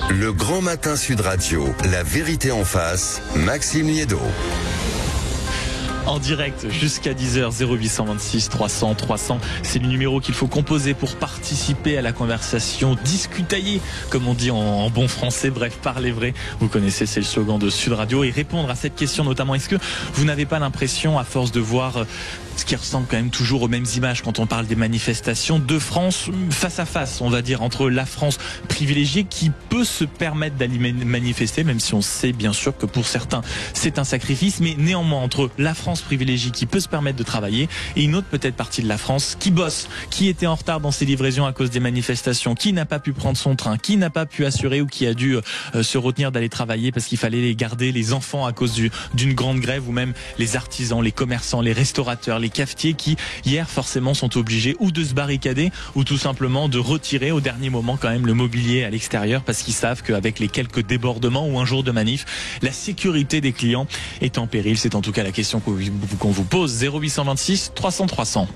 Le Grand Matin Sud Radio, la vérité en face, Maxime Liédot. En direct jusqu'à 10h, 0826 300 300. C'est le numéro qu'il faut composer pour participer à la conversation discutaillée, comme on dit en bon français. Bref, parlez vrai. Vous connaissez, c'est le slogan de Sud Radio. Et répondre à cette question notamment, est-ce que vous n'avez pas l'impression, à force de voir ce qui ressemble quand même toujours aux mêmes images quand on parle des manifestations, de France face à face, on va dire, entre la France privilégiée qui peut se permettre d'aller manifester, même si on sait bien sûr que pour certains c'est un sacrifice, mais néanmoins entre la France privilégiée qui peut se permettre de travailler et une autre peut-être partie de la France qui bosse, qui était en retard dans ses livraisons à cause des manifestations, qui n'a pas pu prendre son train, qui n'a pas pu assurer ou qui a dû se retenir d'aller travailler parce qu'il fallait garder les enfants à cause d'une grande grève, ou même les artisans, les commerçants, les restaurateurs, les cafetiers qui hier forcément sont obligés ou de se barricader ou tout simplement de retirer au dernier moment quand même le mobilier à l'extérieur parce qu'ils savent qu'avec les quelques débordements ou un jour de manif, la sécurité des clients est en péril. C'est en tout cas la question qu'on vous pose. 0826 300 300.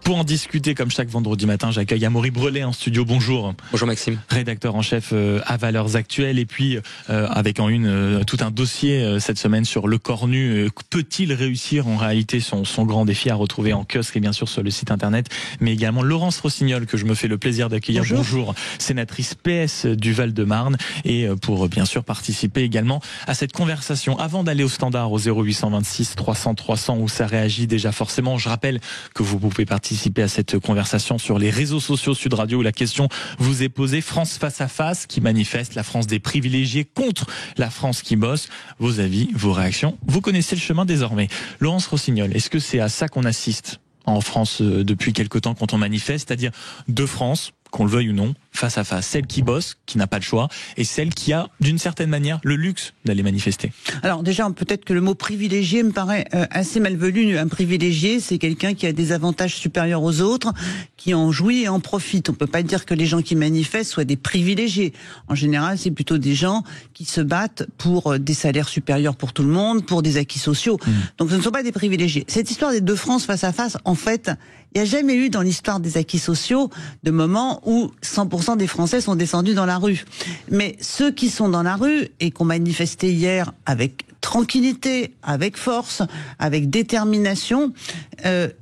Pour en discuter, comme chaque vendredi matin, j'accueille Amaury Brelet en studio. Bonjour. Bonjour Maxime. Rédacteur en chef à Valeurs Actuelles, et puis avec en une tout un dossier cette semaine sur le corps nu. Peut-il réussir en réalité son grand défi à retrouver en kiosque et bien sûr sur le site internet, mais également Laurence Rossignol, que je me fais le plaisir d'accueillir. Bonjour, sénatrice PS du Val-de-Marne, et pour bien sûr participer également à cette conversation. Avant d'aller au standard au 0826 300 300 où ça réagit déjà forcément, je rappelle que vous pouvez participer à cette conversation sur les réseaux sociaux Sud Radio où la question vous est posée. France face à face qui manifeste, la France des privilégiés contre la France qui bosse. Vos avis, vos réactions, vous connaissez le chemin désormais. Laurence Rossignol, est-ce que c'est à ça qu'on assiste en France depuis quelque temps quand on manifeste, c'est-à-dire deux France, qu'on le veuille ou non, face à face, celle qui bosse, qui n'a pas de choix, et celle qui a, d'une certaine manière, le luxe d'aller manifester? Alors déjà, peut-être que le mot privilégié me paraît assez malvenu. Un privilégié, c'est quelqu'un qui a des avantages supérieurs aux autres, qui en jouit et en profite. On peut pas dire que les gens qui manifestent soient des privilégiés. En général, c'est plutôt des gens qui se battent pour des salaires supérieurs pour tout le monde, pour des acquis sociaux. Donc ce ne sont pas des privilégiés. Cette histoire des deux France face à face, en fait, il n'y a jamais eu dans l'histoire des acquis sociaux de moment où 100% des Français sont descendus dans la rue. Mais ceux qui sont dans la rue et qui ont manifesté hier avec tranquillité, avec force, avec détermination,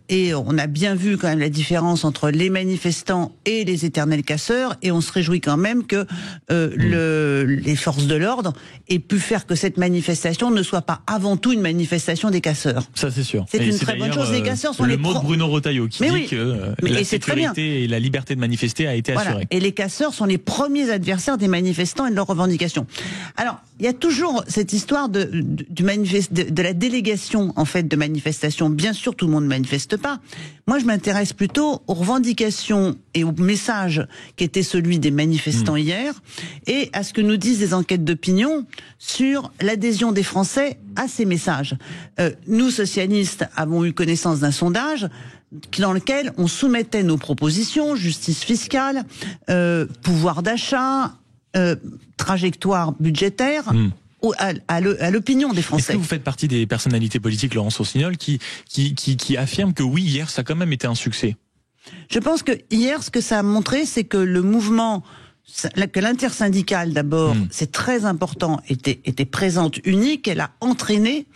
et on a bien vu quand même la différence entre les manifestants et les éternels casseurs, et on se réjouit quand même que les forces de l'ordre aient pu faire que cette manifestation ne soit pas avant tout une manifestation des casseurs. Ça c'est sûr. C'est une très bonne chose. Les casseurs sont le mot de Bruno Retailleau qui dit que la sécurité et la liberté de manifester a été assurée. Et les casseurs sont les premiers adversaires des manifestants et de leurs revendications. Alors, il y a toujours cette histoire de la délégation en fait de manifestation. Bien sûr, tout le monde ne manifeste pas. Moi, je m'intéresse plutôt aux revendications et au message qui était celui des manifestants hier, et à ce que nous disent les enquêtes d'opinion sur l'adhésion des Français à ces messages. Nous, socialistes, avons eu connaissance d'un sondage dans lequel on soumettait nos propositions, justice fiscale, pouvoir d'achat, trajectoire budgétaire, à l'opinion des Français. Est-ce que vous faites partie des personnalités politiques, Laurence Rossignol, qui affirment que oui, hier, ça a quand même été un succès? Je pense que hier, ce que ça a montré, c'est que le mouvement, que l'intersyndicale d'abord, c'est très important, était présente, unique, elle a entraîné,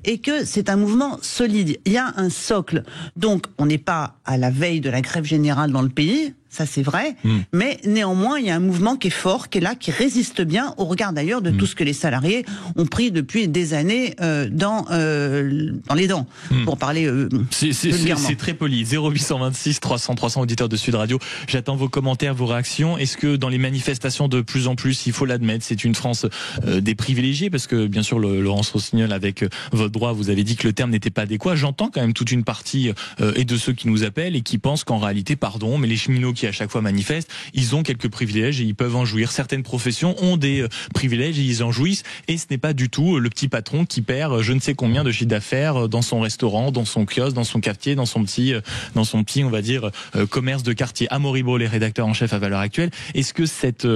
et que c'est un mouvement solide. Il y a un socle. Donc, on n'est pas à la veille de la grève générale dans le pays, ça c'est vrai, mais néanmoins il y a un mouvement qui est fort, qui est là, qui résiste bien au regard d'ailleurs de tout ce que les salariés ont pris depuis des années dans les dents, pour parler vulgairement. C'est très poli. 0826 300 300 auditeurs de Sud Radio. J'attends vos commentaires, vos réactions. Est-ce que dans les manifestations de plus en plus, il faut l'admettre, c'est une France des privilégiés, parce que bien sûr Laurence Rossignol, avec votre droit, vous avez dit que le terme n'était pas adéquat. J'entends quand même toute une partie et de ceux qui nous appellent et qui pensent qu'en réalité, pardon, mais les cheminots qui à chaque fois manifestent, ils ont quelques privilèges et ils peuvent en jouir. Certaines professions ont des privilèges et ils en jouissent, et ce n'est pas du tout le petit patron qui perd je ne sais combien de chiffre d'affaires dans son restaurant, dans son kiosque, dans son cafetier, dans son petit, on va dire, commerce de quartier. Amaury Brelet, rédacteur en chef à Valeurs Actuelles. Est-ce que cette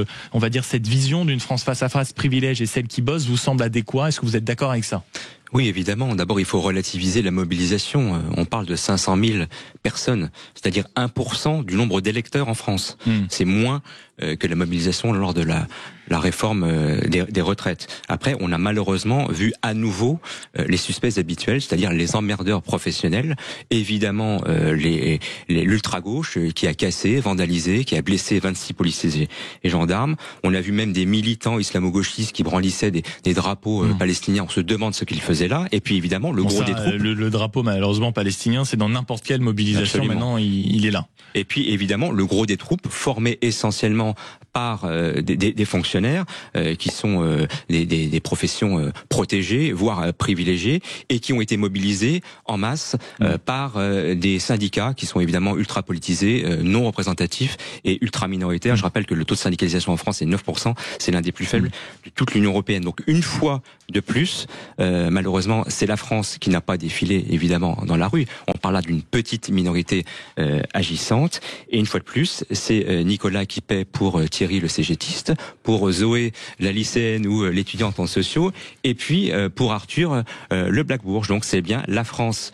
vision d'une France face à face privilège et celle qui bosse vous semble adéquat? Est-ce que vous êtes d'accord avec ça? Oui, évidemment. D'abord, il faut relativiser la mobilisation. On parle de 500 000 personnes, c'est-à-dire 1% du nombre d'électeurs en France. C'est moins que la mobilisation lors de la réforme des retraites. Après, on a malheureusement vu à nouveau les suspects habituels, c'est-à-dire les emmerdeurs professionnels. Évidemment, l'ultra-gauche qui a cassé, vandalisé, qui a blessé 26 policiers et gendarmes. On a vu même des militants islamo-gauchistes qui brandissaient des drapeaux palestiniens. On se demande ce qu'ils faisaient là. Et puis évidemment, le gros des troupes. Le drapeau malheureusement palestinien, c'est dans n'importe quelle mobilisation. Absolument. Maintenant, il est là. Et puis évidemment, le gros des troupes, formés essentiellement par des fonctionnaires qui sont des professions protégées, voire privilégiées, et qui ont été mobilisés en masse par des syndicats qui sont évidemment ultra politisés, non représentatifs et ultra minoritaires. Je rappelle que le taux de syndicalisation en France est 9%, c'est l'un des plus faibles de toute l'Union européenne. Donc une fois de plus, malheureusement, c'est la France qui n'a pas défilé évidemment dans la rue. On parle là d'une petite minorité agissante, et une fois de plus, c'est Nicolas qui paie pour Thierry le cégétiste, pour Zoé la lycéenne ou l'étudiante en sociaux, et puis pour Arthur le Black Bourge. Donc c'est bien la France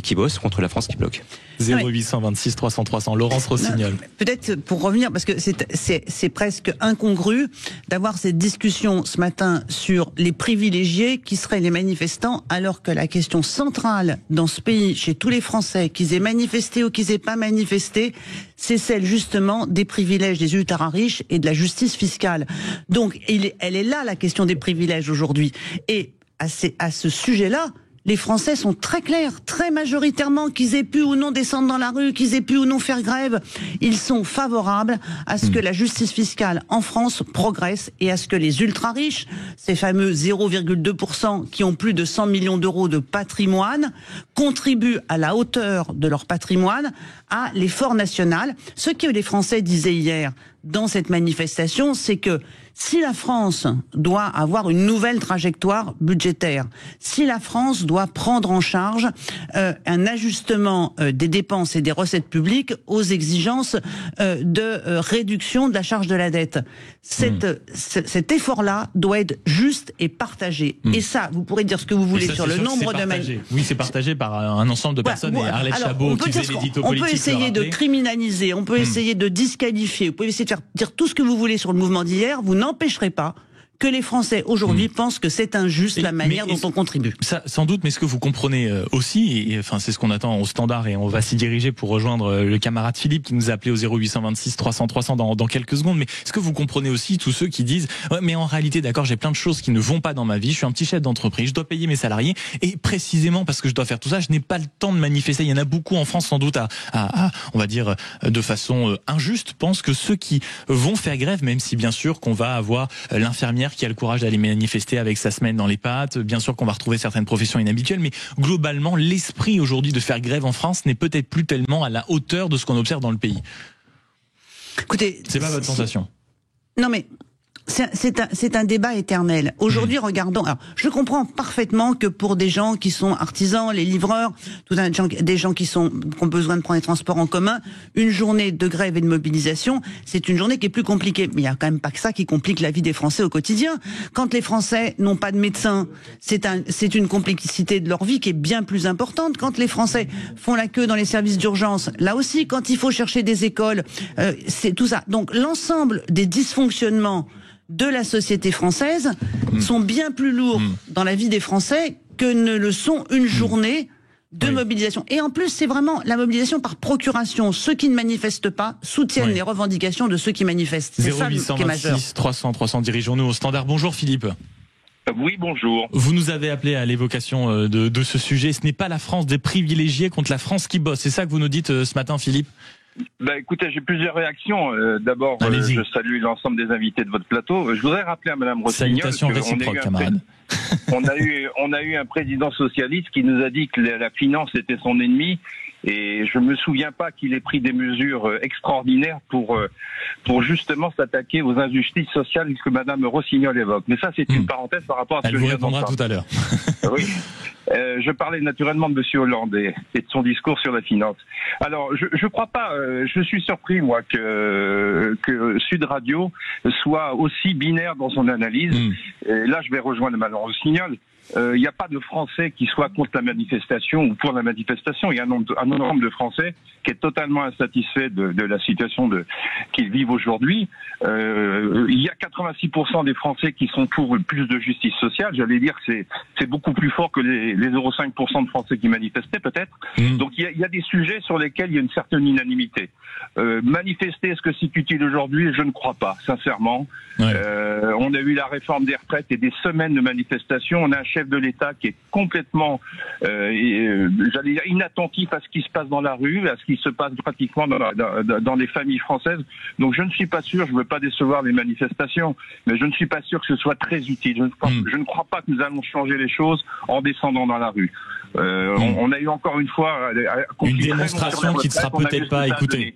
qui bosse contre la France qui bloque. 0826 300 300. Laurence Rossignol. Peut-être pour revenir, parce que c'est presque incongru d'avoir cette discussion ce matin sur les privilégiés qui seraient les manifestants, alors que la question centrale dans ce pays, chez tous les Français, qu'ils aient manifesté ou qu'ils aient pas manifesté, c'est celle justement des privilèges des ultra riches et de la justice fiscale. Donc elle est là la question des privilèges aujourd'hui. Et à ce sujet-là, les Français sont très clairs, très majoritairement, qu'ils aient pu ou non descendre dans la rue, qu'ils aient pu ou non faire grève. Ils sont favorables à ce que la justice fiscale en France progresse et à ce que les ultra-riches, ces fameux 0,2% qui ont plus de 100 millions d'euros de patrimoine, contribuent à la hauteur de leur patrimoine à l'effort national. Ce que les Français disaient hier dans cette manifestation, c'est que si la France doit avoir une nouvelle trajectoire budgétaire, si la France doit prendre en charge un ajustement des dépenses et des recettes publiques aux exigences de réduction de la charge de la dette, cet effort-là doit être juste et partagé. Et ça, vous pourrez dire ce que vous voulez sur le nombre de manifestations. Oui, c'est partagé par un ensemble de personnes. Et Arlette Chabot, qui faisait l'édito politique, on peut essayer de criminaliser, on peut essayer de disqualifier, vous pouvez essayer de dire tout ce que vous voulez sur le mouvement d'hier, vous n'empêcherez pas que les Français aujourd'hui pensent que c'est injuste la manière dont on contribue. Ça, sans doute, mais ce que vous comprenez aussi, et enfin c'est ce qu'on attend au standard, et on va s'y diriger pour rejoindre le camarade Philippe qui nous a appelé au 0826 300 300 dans quelques secondes, mais est-ce que vous comprenez aussi tous ceux qui disent ouais, mais en réalité, d'accord, j'ai plein de choses qui ne vont pas dans ma vie, je suis un petit chef d'entreprise, je dois payer mes salariés, et précisément parce que je dois faire tout ça, je n'ai pas le temps de manifester. Il y en a beaucoup en France, sans doute, on va dire de façon injuste, pensent que ceux qui vont faire grève, même si bien sûr qu'on va avoir l'infirmière qui a le courage d'aller manifester avec sa semaine dans les pattes, bien sûr qu'on va retrouver certaines professions inhabituelles, mais globalement, l'esprit aujourd'hui de faire grève en France n'est peut-être plus tellement à la hauteur de ce qu'on observe dans le pays. Écoutez, c'est pas votre sensation? Non mais c'est un débat éternel. Aujourd'hui, regardons. Alors, je comprends parfaitement que pour des gens qui sont artisans, les livreurs, des gens qui ont besoin de prendre les transports en commun, une journée de grève et de mobilisation, c'est une journée qui est plus compliquée. Mais il y a quand même pas que ça qui complique la vie des Français au quotidien. Quand les Français n'ont pas de médecin, c'est une complexité de leur vie qui est bien plus importante. Quand les Français font la queue dans les services d'urgence, là aussi, quand il faut chercher des écoles, c'est tout ça. Donc l'ensemble des dysfonctionnements de la société française sont bien plus lourds dans la vie des Français que ne le sont une journée de mobilisation. Et en plus, c'est vraiment la mobilisation par procuration. Ceux qui ne manifestent pas soutiennent les revendications de ceux qui manifestent. C'est ça qui est majeur. 300 300, dirigeons-nous au standard. Bonjour Philippe. Oui, bonjour. Vous nous avez appelé à l'évocation de ce sujet. Ce n'est pas la France des privilégiés contre la France qui bosse. C'est ça que vous nous dites ce matin, Philippe? Écoutez, j'ai plusieurs réactions. D'abord, je salue l'ensemble des invités de votre plateau. Je voudrais rappeler à Madame Rossignol. Salutations réciproques, camarade. On a eu un président socialiste qui nous a dit que la finance était son ennemi. Et je me souviens pas qu'il ait pris des mesures extraordinaires pour justement s'attaquer aux injustices sociales que Madame Rossignol évoque. Mais ça, c'est une parenthèse par rapport à ce que je viens d'entendre. Elle vous répondra tout à l'heure. Oui. Je parlais naturellement de Monsieur Hollande et de son discours sur la finance. Alors, je crois pas. Je suis surpris moi que Sud Radio soit aussi binaire dans son analyse. Et là, je vais rejoindre Madame Rossignol. il n'y a pas de Français qui soit contre la manifestation ou pour la manifestation. Il y a un nombre de Français qui est totalement insatisfait de la situation qu'ils vivent aujourd'hui. Il y a 86% des Français qui sont pour plus de justice sociale. J'allais dire que c'est beaucoup plus fort que les 0,5% de Français qui manifestaient peut-être. Donc il y a des sujets sur lesquels il y a une certaine unanimité. Manifester, est-ce que c'est utile aujourd'hui? Je ne crois pas, sincèrement. Ouais. On a eu la réforme des retraites et des semaines de manifestations. On a un chef de l'État qui est complètement, j'allais dire, inattentif à ce qui se passe dans la rue, à ce qui se passe pratiquement dans les familles françaises. Donc je ne suis pas sûr, je ne veux pas décevoir les manifestations, mais je ne suis pas sûr que ce soit très utile. Je ne crois pas que nous allons changer les choses en descendant dans la rue. On a eu encore une fois une démonstration qui ne sera peut-être pas écoutée.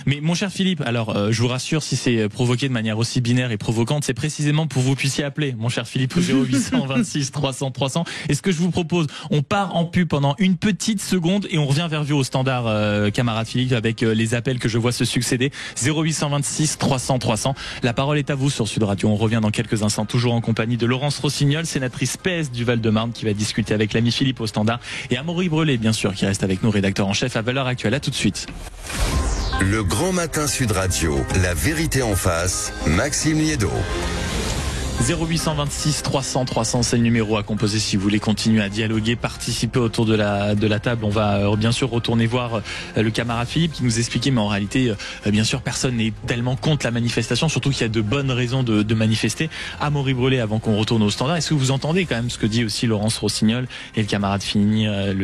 Mais mon cher Philippe, alors je vous rassure, si c'est provoqué de manière aussi binaire et provocante, c'est précisément pour que vous puissiez appeler, mon cher Philippe, au 0826 300 300. Et ce que je vous propose, on part en pub pendant une petite seconde et on revient vers vous au standard, camarade Philippe, avec les appels que je vois se succéder. 0826 300 300. La parole est à vous sur Sud Radio. On revient dans quelques instants, toujours en compagnie de Laurence Rossignol, sénatrice PS du Val-de-Marne, qui va discuter avec l'ami Philippe au standard, et Amaury Brelet, bien sûr, qui reste avec nous, rédacteur en chef à Valeurs Actuelles. À tout de suite. Le Grand Matin Sud Radio, la vérité en face, Maxime Liédot. 0826 300 300, c'est le numéro à composer si vous voulez continuer à dialoguer, participer autour de la table. On va bien sûr retourner voir le camarade Philippe qui nous expliquait, mais en réalité, bien sûr, personne n'est tellement contre la manifestation, surtout qu'il y a de bonnes raisons de manifester. Amaury Brelet, avant qu'on retourne au standard, est-ce que vous entendez quand même ce que dit aussi Laurence Rossignol et le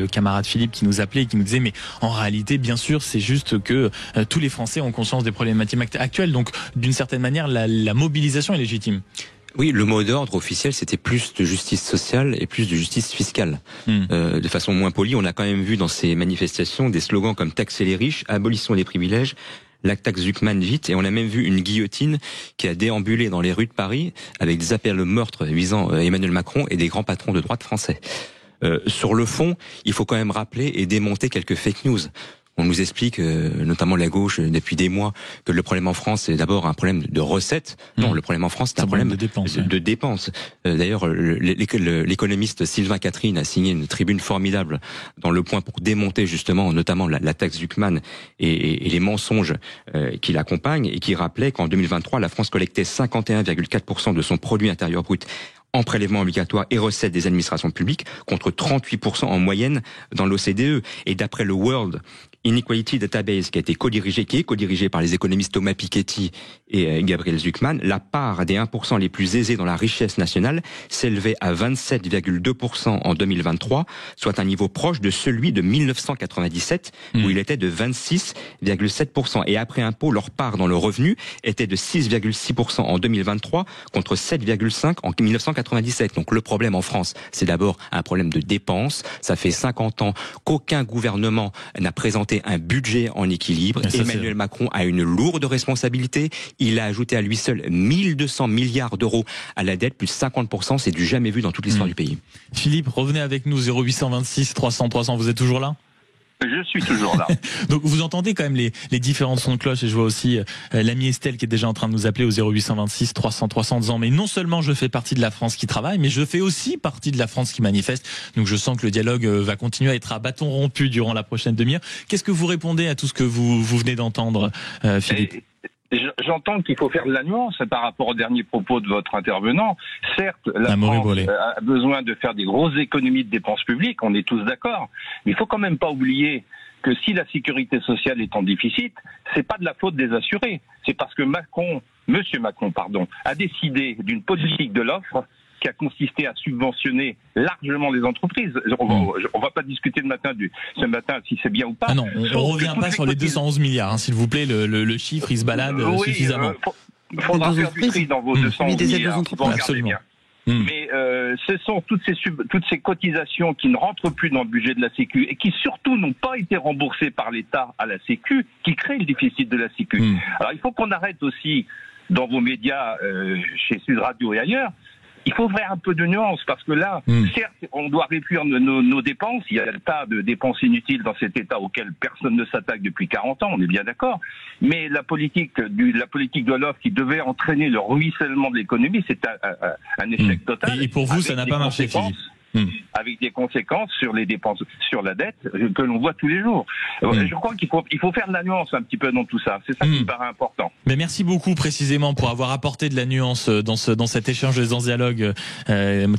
camarade Philippe qui nous appelait et qui nous disait, mais en réalité, bien sûr, c'est juste que tous les Français ont conscience des problématiques actuelles, donc d'une certaine manière, la mobilisation est légitime. Oui, le mot d'ordre officiel, c'était plus de justice sociale et plus de justice fiscale. De façon moins polie, on a quand même vu dans ces manifestations des slogans comme « taxer les riches »,« abolition des privilèges », la taxe Zuckman vite, et on a même vu une guillotine qui a déambulé dans les rues de Paris avec des appels au meurtre visant Emmanuel Macron et des grands patrons de droite français. Sur le fond, il faut quand même rappeler et démonter quelques fake news. On nous explique, notamment la gauche, depuis des mois, que le problème en France, c'est d'abord un problème de recettes. Non, le problème en France, c'est un problème de dépenses. D'ailleurs, l'économiste Sylvain Catherine a signé une tribune formidable dans Le Point pour démonter justement, notamment la taxe Zuckman et les mensonges qui l'accompagnent, et qui rappelait qu'en 2023, la France collectait 51,4% de son produit intérieur brut en prélèvement obligatoire et recettes des administrations publiques, contre 38% en moyenne dans l'OCDE. Et d'après le World Inequality Database, qui est co-dirigé par les économistes Thomas Piketty et Gabriel Zuckman, la part des 1% les plus aisés dans la richesse nationale s'élevait à 27,2% en 2023, soit un niveau proche de celui de 1997, où il était de 26,7%. Et après impôt, leur part dans le revenu était de 6,6% en 2023, contre 7,5% en 1997. Donc le problème en France, c'est d'abord un problème de dépenses. Ça fait 50 ans qu'aucun gouvernement n'a présenté un budget en équilibre. Emmanuel Macron a une lourde responsabilité. Il a ajouté à lui seul 1200 milliards d'euros à la dette, plus 50%. C'est du jamais vu dans toute l'histoire du pays. Philippe, revenez avec nous, 0826 300 300. Vous êtes toujours là ? Je suis toujours là. Donc vous entendez quand même les différents sons de cloche, et je vois aussi l'ami Estelle qui est déjà en train de nous appeler au 0826 300 300 en disant, mais non seulement je fais partie de la France qui travaille, mais je fais aussi partie de la France qui manifeste. Donc je sens que le dialogue va continuer à être à bâton rompu durant la prochaine demi-heure. Qu'est-ce que vous répondez à tout ce que vous venez d'entendre, Philippe ? J'entends qu'il faut faire de la nuance par rapport aux derniers propos de votre intervenant. Certes, la France a besoin de faire des grosses économies de dépenses publiques, on est tous d'accord. Mais il faut quand même pas oublier que si la sécurité sociale est en déficit, c'est pas de la faute des assurés. C'est parce que Monsieur Macron, a décidé d'une politique de l'offre qui a consisté à subventionner largement les entreprises. On va pas discuter ce matin si c'est bien ou pas. Ah non, on revient pas sur les 211 milliards, s'il vous plaît, le chiffre, il se balade suffisamment. Il faudra faire du tri dans vos 211 milliards. Absolument. Mais ce sont toutes ces cotisations qui ne rentrent plus dans le budget de la Sécu et qui surtout n'ont pas été remboursées par l'État à la Sécu, qui créent le déficit de la Sécu. Alors il faut qu'on arrête aussi, dans vos médias, chez Sud Radio et ailleurs, il faut faire un peu de nuance, parce que là, certes, on doit réduire nos dépenses. Il y a un tas de dépenses inutiles dans cet État auquel personne ne s'attaque depuis 40 ans, on est bien d'accord. Mais la politique de l'offre qui devait entraîner le ruissellement de l'économie, c'est un échec total. Et pour vous, ça n'a pas marché, Philippe ? avec des conséquences sur les dépenses, sur la dette que l'on voit tous les jours. Je crois qu'il faut faire de la nuance un petit peu dans tout ça. C'est ça qui me paraît important. Mais merci beaucoup précisément pour avoir apporté de la nuance dans cet échange dans ce dialogue,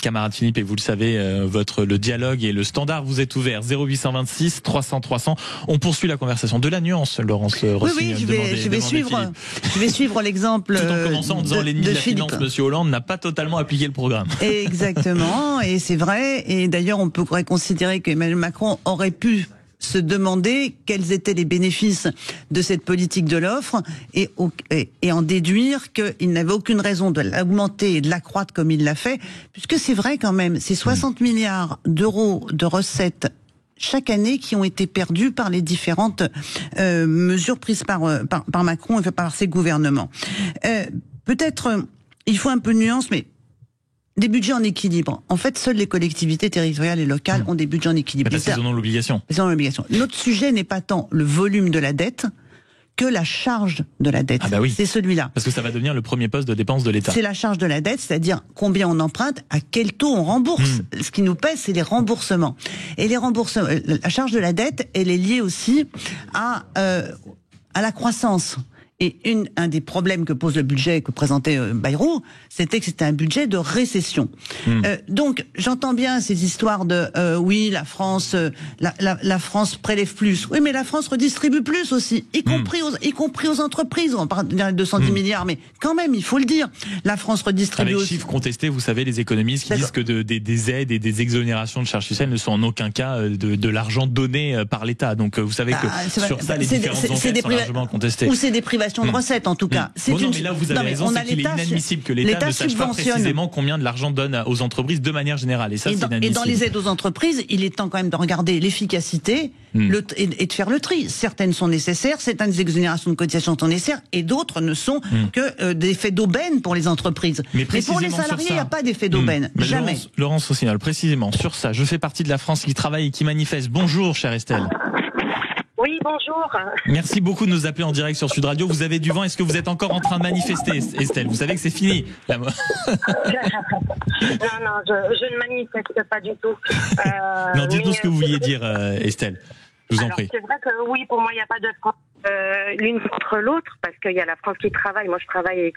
camarade Philippe. Et vous le savez, le dialogue et le standard vous est ouvert. 0826 300 300. On poursuit la conversation de la nuance, Laurence Rossignol. Oui, je vais suivre l'exemple. Tout en commençant en disant l'ennemi de la finance, Monsieur Hollande n'a pas totalement appliqué le programme. Exactement, et c'est vrai. Et d'ailleurs, on pourrait considérer qu'Emmanuel Macron aurait pu se demander quels étaient les bénéfices de cette politique de l'offre et en déduire qu'il n'avait aucune raison de l'augmenter et de l'accroître comme il l'a fait, puisque c'est vrai quand même, c'est 60 milliards d'euros de recettes chaque année qui ont été perdus par les différentes mesures prises par Macron et par ses gouvernements. Peut-être il faut un peu de nuance, mais des budgets en équilibre. En fait, seules les collectivités territoriales et locales ont des budgets en équilibre. Parce qu'ils en ont l'obligation. Ils en ont l'obligation. Notre sujet n'est pas tant le volume de la dette que la charge de la dette. Ah bah oui. C'est celui-là. Parce que ça va devenir le premier poste de dépense de l'État. C'est la charge de la dette, c'est-à-dire combien on emprunte, à quel taux on rembourse. Ce qui nous pèse, c'est les remboursements. Et les remboursements, la charge de la dette, elle est liée aussi à la croissance. Et un des problèmes que pose le budget que présentait Bayrou, c'était que c'était un budget de récession. Donc, j'entends bien ces histoires de oui, la France prélève plus. Oui, mais la France redistribue plus aussi, y compris aux entreprises. On parle de 210 milliards, mais quand même, il faut le dire. La France redistribue avec aussi. Chiffres contestés, vous savez, les économistes qui disent que des aides et des exonérations de charges sociales ne sont en aucun cas de l'argent donné par l'État. Donc, vous savez que sur ça, les différentes enquêtes sont largement contestées. Ou c'est des privations de recettes, en tout cas. Mais là, vous avez raison, c'est qu'il est inadmissible que l'État ne sache pas précisément combien de l'argent donne aux entreprises de manière générale. Et ça, c'est inadmissible. Et dans les aides aux entreprises, il est temps quand même de regarder l'efficacité et de faire le tri. Certaines sont nécessaires, certaines exonérations de cotisations sont nécessaires, et d'autres ne sont que des effets d'aubaine pour les entreprises. Mais pour les salariés, il n'y a pas d'effet d'aubaine. Jamais. Laurence Rossignol, précisément sur ça, je fais partie de la France qui travaille et qui manifeste. Bonjour, chère Estelle. Oui, bonjour. Merci beaucoup de nous appeler en direct sur Sud Radio. Vous avez du vent. Est-ce que vous êtes encore en train de manifester, Estelle? Vous savez que c'est fini. Non, je ne manifeste pas du tout. Non, dites-nous ce que vous vouliez dire, Estelle. Je vous en prie. C'est vrai que oui, pour moi, il n'y a pas de France l'une contre l'autre, parce qu'il y a la France qui travaille. Moi, je travaille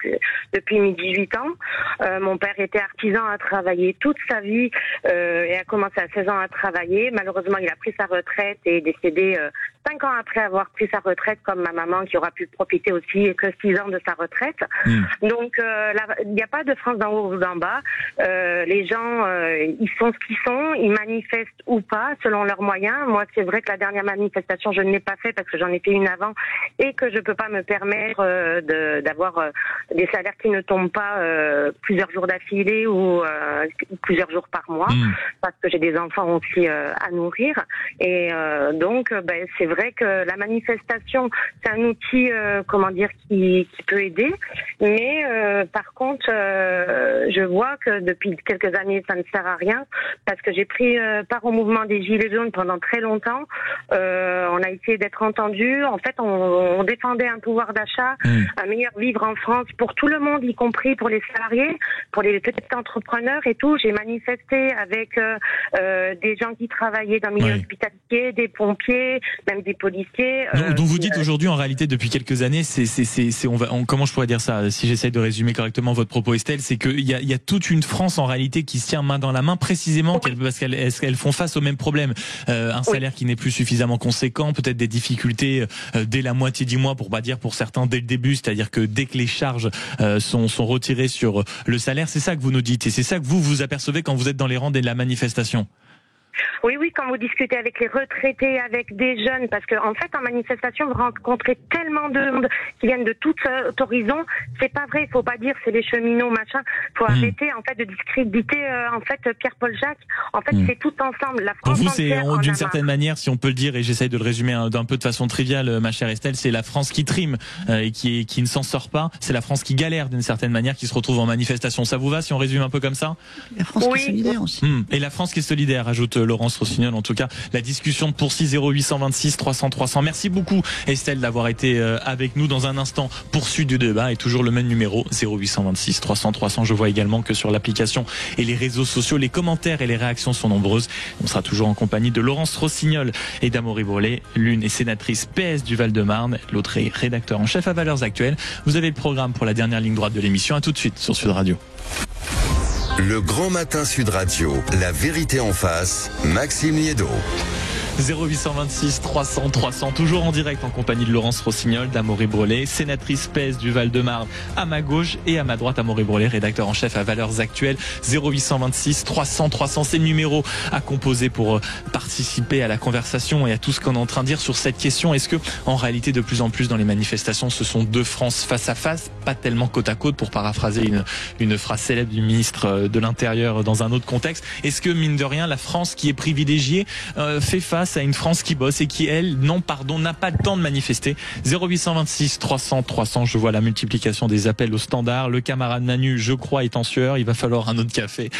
depuis mes 18 ans. Mon père était artisan, a travaillé toute sa vie et a commencé à 16 ans à travailler. Malheureusement, il a pris sa retraite et est décédé 5 ans après avoir pris sa retraite, comme ma maman qui aura pu profiter aussi que 6 ans de sa retraite. Donc, il n'y a pas de France d'en haut ou d'en bas. Les gens, ils sont ce qu'ils sont, ils manifestent ou pas, selon leurs moyens. Moi, c'est vrai que la dernière manifestation, je ne l'ai pas fait parce que j'en ai fait une avant et que je peux pas me permettre d'avoir des salaires qui ne tombent pas plusieurs jours d'affilée ou plusieurs jours par mois, parce que j'ai des enfants aussi à nourrir. Et donc, c'est vrai que la manifestation, c'est un outil, qui peut aider. Mais par contre, je vois que depuis quelques années, ça ne sert à rien, parce que j'ai pris part au mouvement des Gilets jaunes pendant très longtemps. On a essayé d'être entendu. En fait, on défendait un pouvoir d'achat, un meilleur vivre en France pour tout le monde, y compris pour les salariés, pour les petits entrepreneurs et tout. J'ai manifesté avec des gens qui travaillaient dans le milieu hospitalier, des pompiers, même des policiers. Donc vous dites aujourd'hui, en réalité, depuis quelques années, comment je pourrais dire ça, si j'essaie de résumer correctement votre propos, Estelle, c'est qu'il y a toute une France en réalité qui se tient main dans la main, précisément parce qu'elles font face au même problème. Un salaire qui n'est plus suffisamment conséquent, peut-être des difficultés dès la moitié du mois, pour pas dire pour certains dès le début, c'est-à-dire que dès que les charges sont retirées sur le salaire, c'est ça que vous nous dites, et c'est ça que vous apercevez quand vous êtes dans les rangs de la manifestation. Oui, quand vous discutez avec les retraités, avec des jeunes, parce que en fait, en manifestation, vous rencontrez tellement de monde qui viennent de tout horizon. C'est pas vrai, il faut pas dire c'est les cheminots, machin. Faut arrêter en fait de discréditer Pierre-Paul Jacques. En fait, c'est tout ensemble. La France. Pour vous, c'est d'une certaine manière, si on peut le dire, et j'essaye de le résumer d'un peu de façon triviale, ma chère Estelle, c'est la France qui trime et qui ne s'en sort pas. C'est la France qui galère d'une certaine manière, qui se retrouve en manifestation. Ça vous va si on résume un peu comme ça? La France qui est solidaire aussi. Et la France qui est solidaire, ajoute Laurence Rossignol. En tout cas, la discussion poursuit 0826 300 300. Merci beaucoup Estelle d'avoir été avec nous. Dans un instant, poursuite du débat et toujours le même numéro 0826 300 300. Je vois également que sur l'application et les réseaux sociaux, les commentaires et les réactions sont nombreuses. On sera toujours en compagnie de Laurence Rossignol et d'Amaury Brelet. L'une est sénatrice PS du Val-de-Marne, l'autre est rédacteur en chef à Valeurs Actuelles. Vous avez le programme pour la dernière ligne droite de l'émission. À tout de suite sur Sud Radio. Le Grand Matin Sud Radio, la vérité en face, Maxime Liédot. 0826 300 300, toujours en direct en compagnie de Laurence Rossignol, d'Amaury Brelet, sénatrice PS du Val-de-Marne à ma gauche et à ma droite Amaury Brelet, rédacteur en chef à Valeurs Actuelles. 0826 300 300, c'est le numéro à composer pour participer à la conversation et à tout ce qu'on est en train de dire sur cette question. Est-ce que en réalité de plus en plus dans les manifestations ce sont deux France face à face, pas tellement côte à côte pour paraphraser une phrase célèbre du ministre de l'Intérieur dans un autre contexte? Est-ce que mine de rien la France qui est privilégiée fait face à une France qui bosse et qui, elle, n'a pas le temps de manifester? 0826 300 300, je vois la multiplication des appels au standard. Le camarade Manu, je crois, est en sueur. Il va falloir un autre café.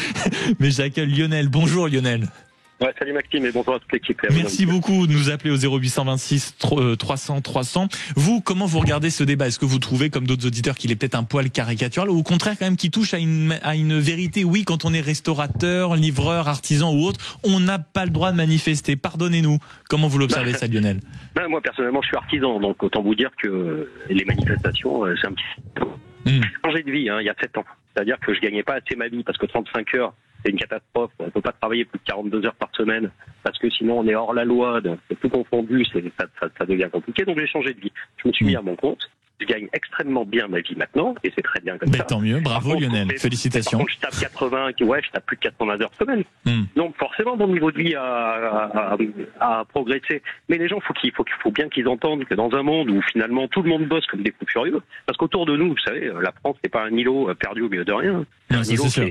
Mais j'accueille Lionel. Bonjour Lionel. Ouais, salut Maxime et bonjour à toute l'équipe. Merci beaucoup de nous appeler au 0826 300 300. Vous, comment vous regardez ce débat? Est-ce que vous trouvez, comme d'autres auditeurs, qu'il est peut-être un poil caricatural ou au contraire quand même qui touche à une vérité? Oui, quand on est restaurateur, livreur, artisan ou autre, on n'a pas le droit de manifester. Pardonnez-nous. Comment vous l'observez ça, Lionel? Moi personnellement, je suis artisan, donc autant vous dire que les manifestations, c'est un petit peu changé de vie. Il y a 7 ans. C'est-à-dire que je gagnais pas assez ma vie parce que 35 heures, c'est une catastrophe. On peut pas travailler plus de 42 heures par semaine parce que sinon on est hors la loi, c'est tout confondu, ça devient compliqué. Donc j'ai changé de vie. Je me suis mis à mon compte. Je gagne extrêmement bien ma vie maintenant et c'est très bien comme ça. Tant mieux, bravo Lionel, félicitations. Je tape 80, je tape plus de 80 heures semaine. Donc forcément mon niveau de vie a progressé. Mais les gens, faut bien qu'ils entendent que dans un monde où finalement tout le monde bosse comme des fous furieux, parce qu'autour de nous, vous savez, la France c'est pas un îlot perdu au milieu de rien. Non, ça, c'est sûr.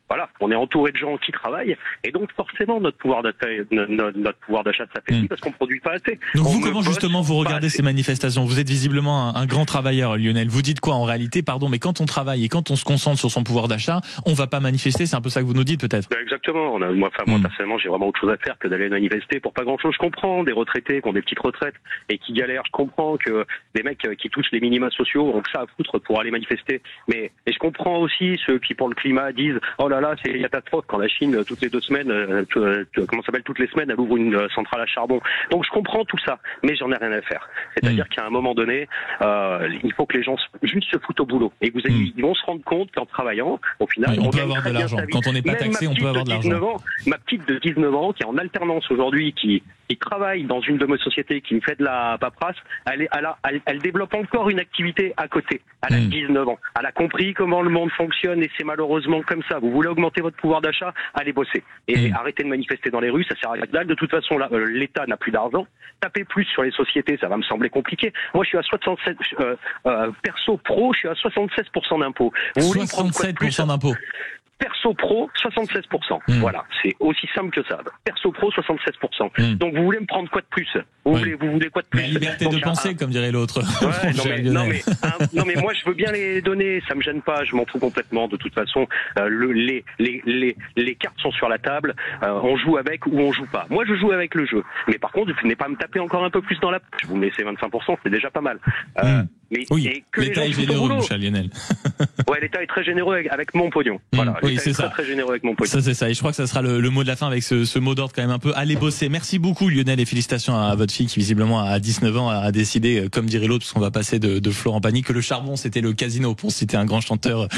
Voilà, on est entouré de gens qui travaillent et donc forcément notre pouvoir d'achat s'affaiblit parce qu'on produit pas assez. Donc vous, comment justement vous regardez ces manifestations? Vous êtes visiblement un grand travailleur, Lionel. Vous dites quoi en réalité? Pardon, mais quand on travaille et quand on se concentre sur son pouvoir d'achat, on va pas manifester. C'est un peu ça que vous nous dites peut-être? Exactement. Moi personnellement, j'ai vraiment autre chose à faire que d'aller manifester pour pas grand-chose. Je comprends des retraités qui ont des petites retraites et qui galèrent. Je comprends que des mecs qui touchent les minima sociaux ont que ça à foutre pour aller manifester. Et je comprends aussi ceux qui pour le climat disent oh là là, c'est une catastrophe quand la Chine toutes les 2 semaines, toutes les semaines, elle ouvre une centrale à charbon. Donc je comprends tout ça, mais j'en ai rien à faire. C'est-à-dire qu'à un moment donné, il faut que les gens juste se foutent au boulot et ils vont se rendre compte qu'en travaillant, au final, on peut avoir de l'argent. Quand on n'est pas taxé, on peut avoir de l'argent. Ma petite de 19 ans qui est en alternance aujourd'hui, qui travaille dans une de mes sociétés, qui me fait de la paperasse, elle développe encore une activité à côté. Elle a 19 ans. Elle a compris comment le monde fonctionne et c'est malheureusement comme ça. Vous voulez augmenter votre pouvoir d'achat, allez bosser. Et arrêtez de manifester dans les rues, ça sert à dalle. De toute façon, l'État n'a plus d'argent. Tapez plus sur les sociétés, ça va me sembler compliqué. Moi, je suis à 67, perso pro, je suis à 76% d'impôts. 67% d'impôts. Perso pro, 76%. Voilà, c'est aussi simple que ça. Perso pro, 76%. Donc vous voulez me prendre quoi de plus? Vous voulez quoi de plus? La liberté de penser, comme dirait l'autre. Non mais moi je veux bien les donner, ça me gêne pas, je m'en fous complètement. De toute façon, les cartes sont sur la table, on joue avec ou on joue pas. Moi je joue avec le jeu. Mais par contre, vous venez pas me taper encore un peu plus dans la poche. Vous me laissez 25%, c'est déjà pas mal. Mais l'État est généreux, mon cher Lionel. Ouais, l'État est très généreux avec mon pognon. Voilà, oui, c'est ça. Très généreux avec mon pognon. Ça, c'est ça. Et je crois que ça sera le mot de la fin avec ce mot d'ordre quand même un peu. Allez bosser. Merci beaucoup, Lionel, et félicitations à votre fille qui, visiblement, à 19 ans, a décidé, comme dirait l'autre, parce qu'on va passer de Florent Pagny, que le charbon, c'était le casino, pour citer un grand chanteur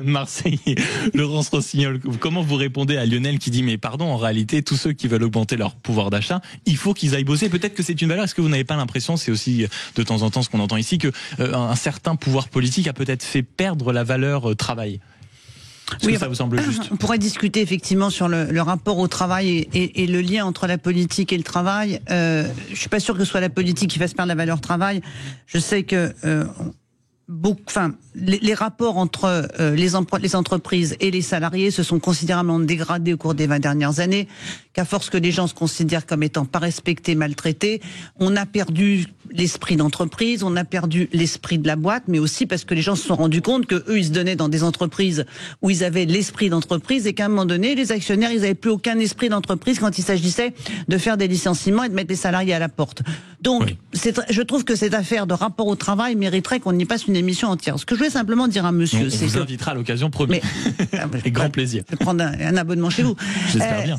marseillais, Laurence Rossignol. Comment vous répondez à Lionel qui dit, mais pardon, en réalité, tous ceux qui veulent augmenter leur pouvoir d'achat, il faut qu'ils aillent bosser. Peut-être que c'est une valeur. Est-ce que vous n'avez pas l'impression, c'est aussi de temps en temps ce qu'on entend ici, que un certain pouvoir politique a peut-être fait perdre la valeur travail? Est-ce que ça vous semble juste? On pourrait discuter effectivement sur le rapport au travail et le lien entre la politique et le travail. Je suis pas sûr que ce soit la politique qui fasse perdre la valeur travail. Je sais que les rapports entre les entreprises et les salariés se sont considérablement dégradés au cours des 20 dernières années, qu'à force que les gens se considèrent comme étant pas respectés, maltraités, on a perdu l'esprit d'entreprise, on a perdu l'esprit de la boîte, mais aussi parce que les gens se sont rendus compte que eux, ils se donnaient dans des entreprises où ils avaient l'esprit d'entreprise et qu'à un moment donné, les actionnaires, ils avaient plus aucun esprit d'entreprise quand il s'agissait de faire des licenciements et de mettre les salariés à la porte. Donc, je trouve que cette affaire de rapport au travail mériterait qu'on y passe une émission entière. Ce que je voulais simplement dire à monsieur, on vous invitera à l'occasion, promis. Avec grand plaisir. Je vais prendre un abonnement chez vous. J'espère bien.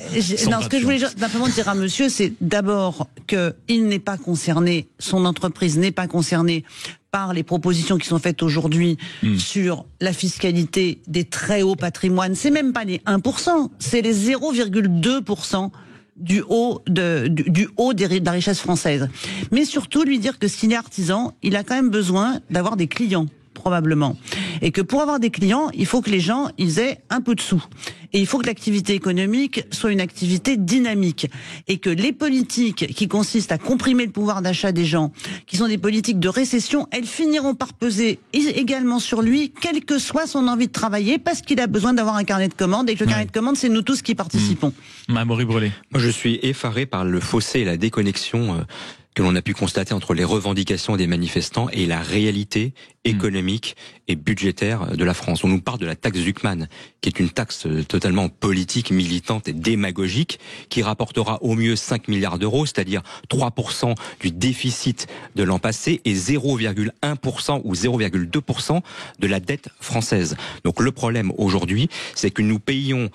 Ce que je voulais simplement dire à monsieur, c'est d'abord qu'il n'est pas concerné, son entreprise n'est pas concernée par les propositions qui sont faites aujourd'hui sur la fiscalité des très hauts patrimoines. C'est même pas les 1%, c'est les 0,2% du haut de la richesse française. Mais surtout lui dire que s'il est artisan, il a quand même besoin d'avoir des clients, probablement. Et que pour avoir des clients, il faut que les gens, ils aient un peu de sous. Et il faut que l'activité économique soit une activité dynamique. Et que les politiques qui consistent à comprimer le pouvoir d'achat des gens, qui sont des politiques de récession, elles finiront par peser également sur lui, quelle que soit son envie de travailler, parce qu'il a besoin d'avoir un carnet de commandes. Et que le carnet de commandes, c'est nous tous qui participons. Amaury Brelet. Moi, je suis effaré par le fossé et la déconnexion que l'on a pu constater entre les revendications des manifestants et la réalité économique et budgétaire de la France. On nous parle de la taxe Zuckman, qui est une taxe totalement politique, militante et démagogique, qui rapportera au mieux 5 milliards d'euros, c'est-à-dire 3% du déficit de l'an passé et 0,1% ou 0,2% de la dette française. Donc le problème aujourd'hui, c'est que nous payons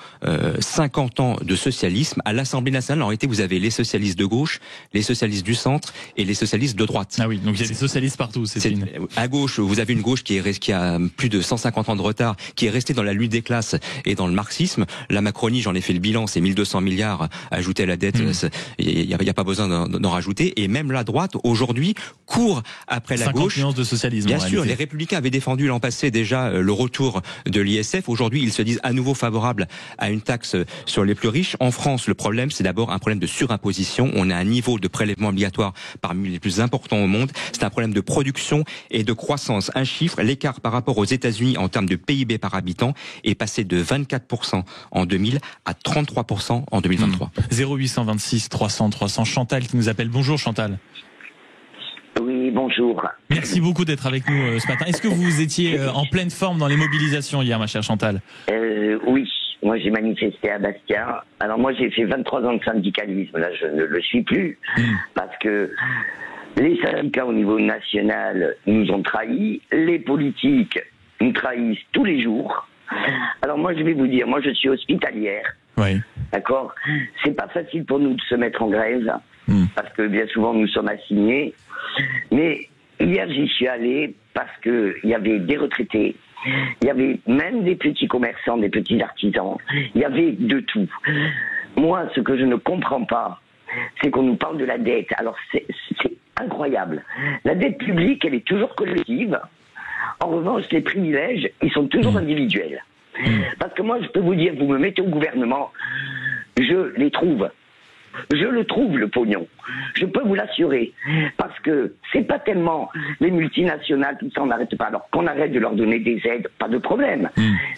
50 ans de socialisme. À l'Assemblée nationale, en réalité, vous avez les socialistes de gauche, les socialistes du centre et les socialistes de droite. Ah oui, donc il y a des socialistes partout. À gauche, vous avez une gauche qui a plus de 150 ans de retard, qui est restée dans la lutte des classes et dans le marxisme. La Macronie, j'en ai fait le bilan, c'est 1200 milliards ajoutés à la dette. Il n'y a pas besoin d'en rajouter. Et même la droite, aujourd'hui, court après la gauche. 50 nuances de socialisme. Bien sûr, les Républicains avaient défendu l'an passé déjà le retour de l'ISF. Aujourd'hui, ils se disent à nouveau favorables à une taxe sur les plus riches. En France, le problème, c'est d'abord un problème de surimposition. On a un niveau de prélèvement obligatoire parmi les plus importants au monde. C'est un problème de production et de croissance. Un chiffre, l'écart par rapport aux États-Unis en termes de PIB par habitant est passé de 24% en 2000 à 33% en 2023. 0826 300 300. Chantal qui nous appelle. Bonjour Chantal. Oui, bonjour. Merci beaucoup d'être avec nous ce matin. Est-ce que vous étiez en pleine forme dans les mobilisations hier, ma chère Chantal ? Oui. Moi, j'ai manifesté à Bastia. Alors moi, j'ai fait 23 ans de syndicalisme. Là, je ne le suis plus parce que les syndicats au niveau national nous ont trahis. Les politiques nous trahissent tous les jours. Alors moi, je vais vous dire, moi, je suis hospitalière. Oui. D'accord ? C'est pas facile pour nous de se mettre en grève parce que bien souvent, nous sommes assignés. Mais hier, j'y suis allé parce que il y avait des retraités. Il y avait même des petits commerçants, des petits artisans. Il y avait de tout. Moi, ce que je ne comprends pas, c'est qu'on nous parle de la dette. Alors, c'est incroyable. La dette publique, elle est toujours collective. En revanche, les privilèges, ils sont toujours individuels. Parce que moi, je peux vous dire, vous me mettez au gouvernement, je les trouve. Je le trouve, le pognon. Je peux vous l'assurer. Parce que c'est pas tellement les multinationales, tout ça, on n'arrête pas. Alors qu'on arrête de leur donner des aides, pas de problème.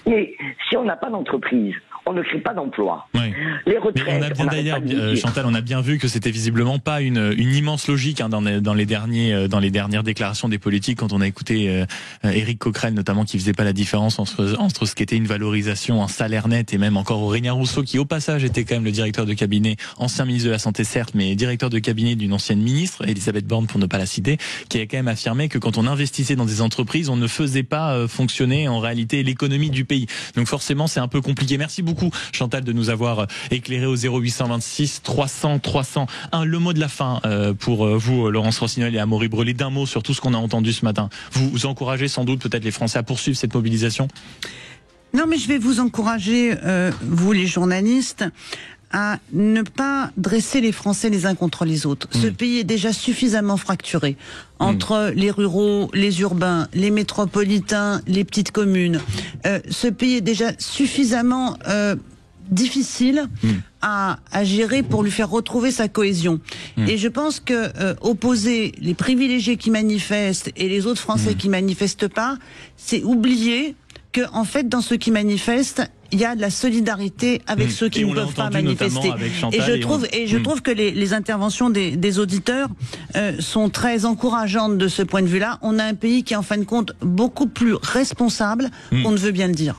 Mais si on n'a pas d'entreprise, on ne crée pas d'emploi. Oui. Les retraites. On a bien d'ailleurs, Chantal, on a bien vu que c'était visiblement pas une immense logique dans les dernières déclarations des politiques quand on a écouté Éric Coquerel notamment qui faisait pas la différence entre ce qu'était une valorisation, un salaire net et même encore Aurélien Rousseau qui au passage était quand même le directeur de cabinet, ancien ministre de la Santé certes, mais directeur de cabinet d'une ancienne ministre, Elisabeth Borne pour ne pas la citer, qui a quand même affirmé que quand on investissait dans des entreprises, on ne faisait pas fonctionner en réalité l'économie du pays. Donc forcément c'est un peu compliqué. Merci beaucoup Chantal de nous avoir éclairé au 0826 300 301. Le mot de la fin pour vous, Laurence Rossignol et Amaury Brelet, d'un mot sur tout ce qu'on a entendu ce matin. Vous encouragez sans doute peut-être les Français à poursuivre cette mobilisation ? Non, mais je vais vous encourager, vous les journalistes, à ne pas dresser les Français les uns contre les autres. Ce pays est déjà suffisamment fracturé entre les ruraux, les urbains, les métropolitains, les petites communes. Ce pays est déjà suffisamment difficile à gérer pour lui faire retrouver sa cohésion. Et je pense que opposer les privilégiés qui manifestent et les autres Français qui manifestent pas, c'est oublier que en fait dans ceux qui manifestent, il y a de la solidarité avec ceux qui ne peuvent pas manifester. Et je trouve que les interventions des auditeurs sont très encourageantes de ce point de vue-là. On a un pays qui est en fin de compte beaucoup plus responsable qu'on ne veut bien le dire.